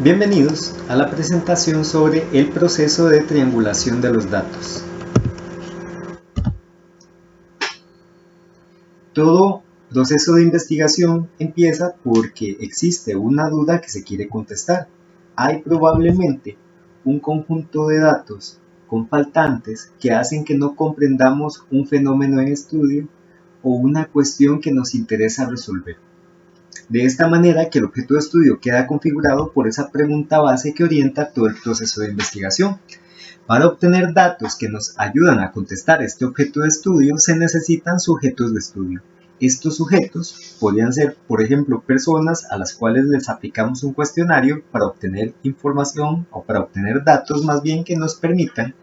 Bienvenidos a la presentación sobre el proceso de triangulación de los datos. Todo proceso de investigación empieza porque existe una duda que se quiere contestar. Hay probablemente un conjunto de datos con faltantes que hacen que no comprendamos un fenómeno en estudio o una cuestión que nos interesa resolver. De esta manera que el objeto de estudio queda configurado por esa pregunta base que orienta todo el proceso de investigación. Para obtener datos que nos ayudan a contestar este objeto de estudio, se necesitan sujetos de estudio. Estos sujetos podrían ser, por ejemplo, personas a las cuales les aplicamos un cuestionario para obtener información o para obtener datos más bien que nos permitan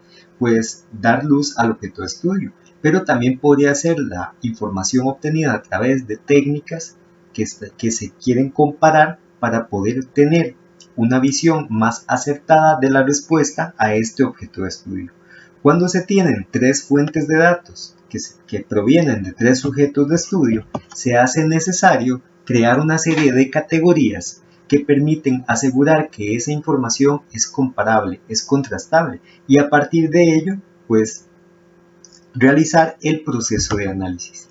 dar luz al objeto de estudio. Pero también podría ser la información obtenida a través de técnicas que se quieren comparar para poder tener una visión más acertada de la respuesta a este objeto de estudio. Cuando se tienen tres fuentes de datos que provienen de tres sujetos de estudio, se hace necesario crear una serie de categorías que permiten asegurar que esa información es comparable, es contrastable, y a partir de ello, realizar el proceso de análisis.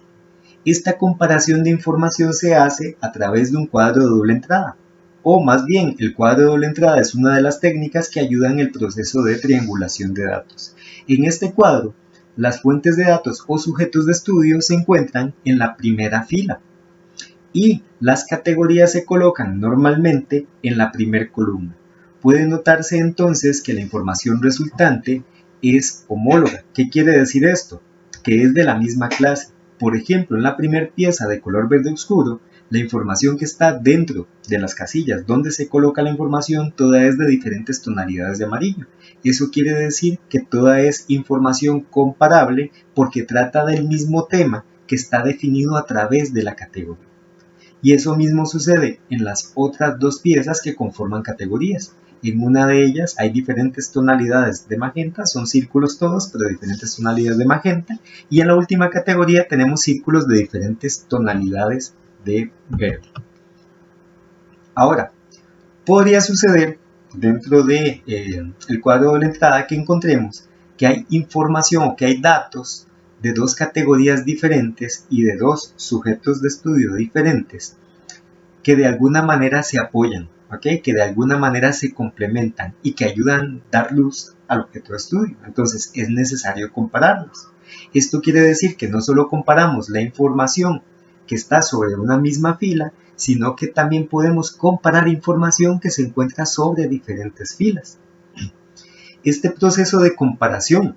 Esta comparación de información se hace a través de un cuadro de doble entrada, o más bien el cuadro de doble entrada es una de las técnicas que ayudan en el proceso de triangulación de datos. En este cuadro, las fuentes de datos o sujetos de estudio se encuentran en la primera fila y las categorías se colocan normalmente en la primera columna. Puede notarse entonces que la información resultante es homóloga. ¿Qué quiere decir esto? Que es de la misma clase. Por ejemplo, en la primera pieza de color verde oscuro, la información que está dentro de las casillas donde se coloca la información, toda es de diferentes tonalidades de amarillo. Eso quiere decir que toda es información comparable porque trata del mismo tema que está definido a través de la categoría. Y eso mismo sucede en las otras dos piezas que conforman categorías. En una de ellas hay diferentes tonalidades de magenta, son círculos todos, pero diferentes tonalidades de magenta. Y en la última categoría tenemos círculos de diferentes tonalidades de verde. Ahora, podría suceder dentro del cuadro de la entrada que encontremos que hay información o que hay datos de dos categorías diferentes y de dos sujetos de estudio diferentes que de alguna manera se apoyan, ¿okay? Que de alguna manera se complementan y que ayudan a dar luz al objeto de estudio. Entonces es necesario compararlos. Esto quiere decir que no solo comparamos la información que está sobre una misma fila, sino que también podemos comparar información que se encuentra sobre diferentes filas. Este proceso de comparación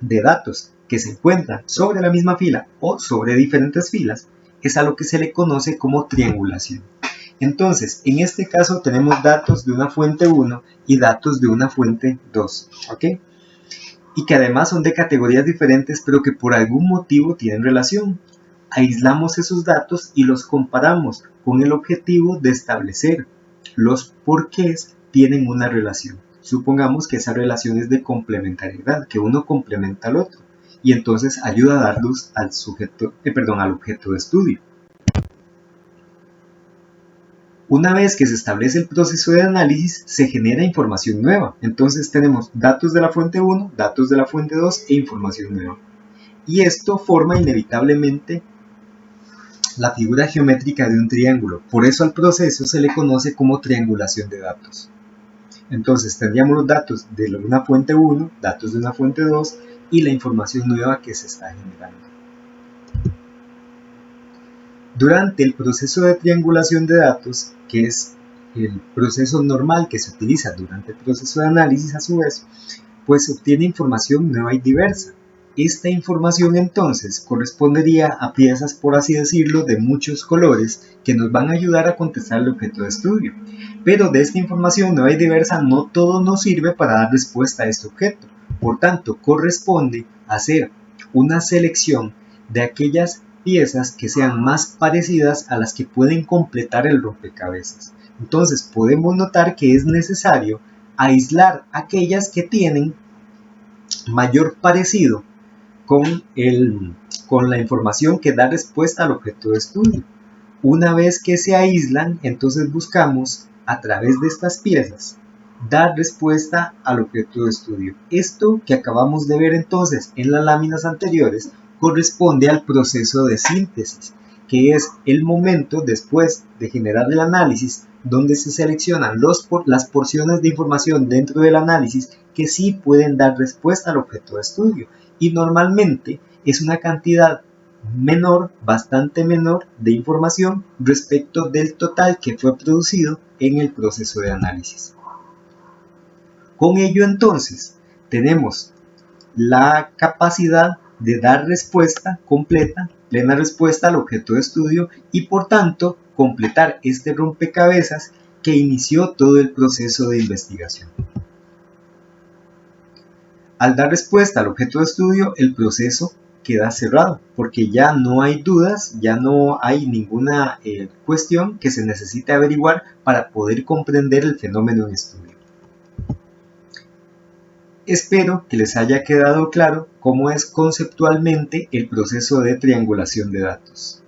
de datos que se encuentran sobre la misma fila o sobre diferentes filas es a lo que se le conoce como triangulación. Entonces, en este caso tenemos datos de una fuente 1 y datos de una fuente 2, ¿ok? Y que además son de categorías diferentes, pero que por algún motivo tienen relación. Aislamos esos datos y los comparamos con el objetivo de establecer los porqués tienen una relación. Supongamos que esa relación es de complementariedad, que uno complementa al otro, y entonces ayuda a dar luz al objeto de estudio. Una vez que se establece el proceso de análisis, se genera información nueva. Entonces tenemos datos de la fuente 1, datos de la fuente 2 e información nueva. Y esto forma inevitablemente la figura geométrica de un triángulo. Por eso al proceso se le conoce como triangulación de datos. Entonces tendríamos los datos de una fuente 1, datos de una fuente 2 y la información nueva que se está generando. Durante el proceso de triangulación de datos, que es el proceso normal que se utiliza durante el proceso de análisis a su vez, pues se obtiene información nueva y diversa. Esta información entonces correspondería a piezas, por así decirlo, de muchos colores que nos van a ayudar a contestar el objeto de estudio. Pero de esta información nueva y diversa no todo nos sirve para dar respuesta a este objeto. Por tanto, corresponde hacer una selección de aquellas piezas que sean más parecidas a las que pueden completar el rompecabezas. Entonces podemos notar que es necesario aislar aquellas que tienen mayor parecido con la información que da respuesta al objeto de estudio. Una vez que se aíslan, entonces buscamos a través de estas piezas, dar respuesta al objeto de estudio. Esto que acabamos de ver entonces en las láminas anteriores corresponde al proceso de síntesis, que es el momento después de generar el análisis donde se seleccionan las porciones de información dentro del análisis que sí pueden dar respuesta al objeto de estudio, y normalmente es una cantidad menor, bastante menor de información respecto del total que fue producido en el proceso de análisis. Con ello entonces tenemos la capacidad de dar respuesta completa, plena respuesta al objeto de estudio y por tanto completar este rompecabezas que inició todo el proceso de investigación. Al dar respuesta al objeto de estudio, el proceso queda cerrado porque ya no hay dudas, ya no hay ninguna cuestión que se necesite averiguar para poder comprender el fenómeno en estudio. Espero que les haya quedado claro cómo es conceptualmente el proceso de triangulación de datos.